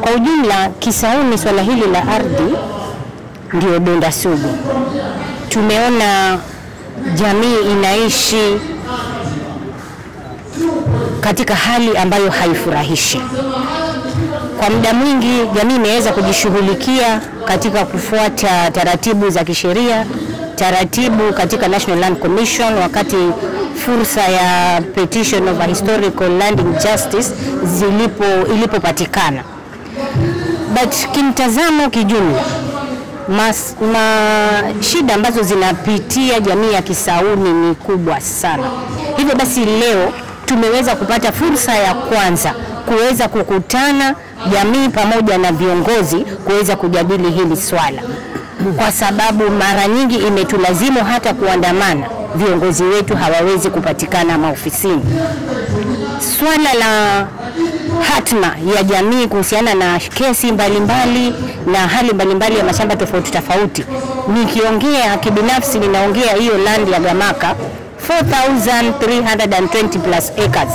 Kwa ujumla Kisauni swala hili la ardhi ndio donda sugu. Tumeona jamii inaishi katika hali ambayo haifurahishi. Kwa muda mwingi jamii imeweza kujishughulikia katika kufuata taratibu za kisheria, taratibu katika National Land Commission, wakati fursa ya petition of a historical land injustice ilipopatikana. But kimtazamo kijumla, shida ambazo zinapitia jamii ya Kisauni ni kubwa sana. Hivyo basi leo tumeweza kupata fursa ya kwanza kuweza kukutana jamii pamoja na viongozi kuweza kujadili hili swala, kwa sababu mara nyingi imetulazimu hata kuandamana, viongozi wetu hawawezi kupatikana maofisini. Swala la hatma ya jamii kuhusiana na kesi mbalimbali na hali mbalimbali ya mashamba tofauti tofauti, nikiongea kibinafsi ninaongea hiyo land ya Gamaka 4,320 plus acres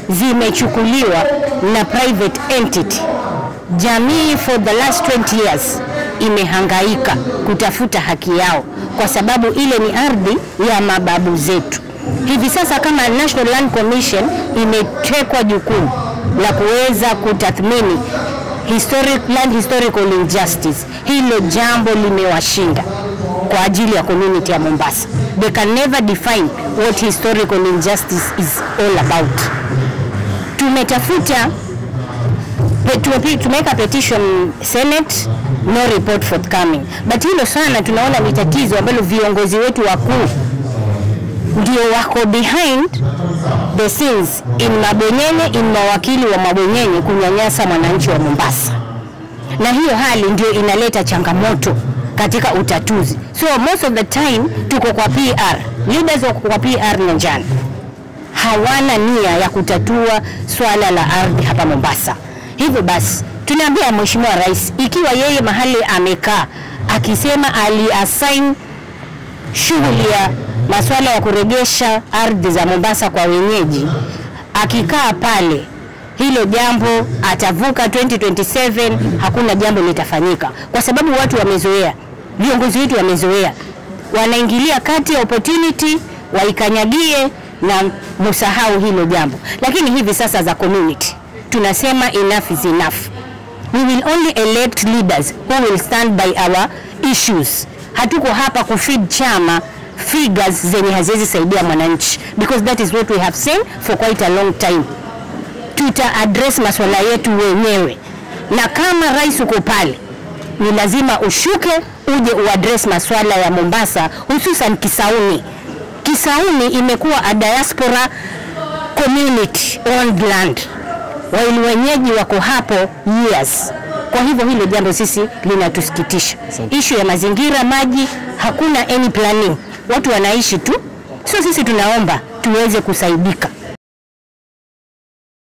zimechukuliwa na private entity. Jamii for the last 20 years imehangaika kutafuta haki yao, kwa sababu ile ni ardhi ya mababu zetu. Hivi sasa kama National Land Commission imetekwa jukumu la kuweza kutathmini historical injustice, hilo jambo limewashinda kwa ajili ya community ya Mombasa. They can never define what historical injustice is all about. Tumeweka petition Senate, no report forthcoming. But hilo sana tunaona ni tatizo ambalo viongozi wetu wakuu ndio wako behind the scenes in Mabwenyenye, in mawakili wa Mabwenyenye kunyanyasa mwananchi wa Mombasa. Na hiyo hali ndio inaleta changamoto katika utatuzi. So most of the time tuko kwa PR, leaders wako kwa PR nyanjani, hawana nia ya kutatua swala la ardhi hapa Mombasa. Hivyo basi tunaambia Mheshimiwa Rais, ikiwa yeye mahali amekaa akisema ali-assign shughuli ya masuala ya kurejesha ardhi za Mombasa kwa wenyeji, akikaa pale hilo jambo atavuka 2027, hakuna jambo litafanyika, kwa sababu watu wamezoea, viongozi wetu wamezoea, wanaingilia kati ya opportunity waikanyagie na msahau hilo jambo. Lakini hivi sasa za community tunasema enough is enough. We will only elect leaders who will stand by our issues. Hatuko hapa kufeed chama figures zenye haziwezi saidia mwananchi, because that is what we have seen for quite a long time. Tuta address masuala yetu wenyewe, na kama rais uko pale ni lazima ushuke uje uaddress masuala ya Mombasa, hususan Kisauni. Kisauni imekuwa a diaspora community owned land, while wenyeji wako hapo years. Kwa hivyo hilo jambo sisi linatusikitisha. Issue ya mazingira, maji, hakuna any planning, watu wanaishi tu. So sisi tunaomba tuweze kusaidika.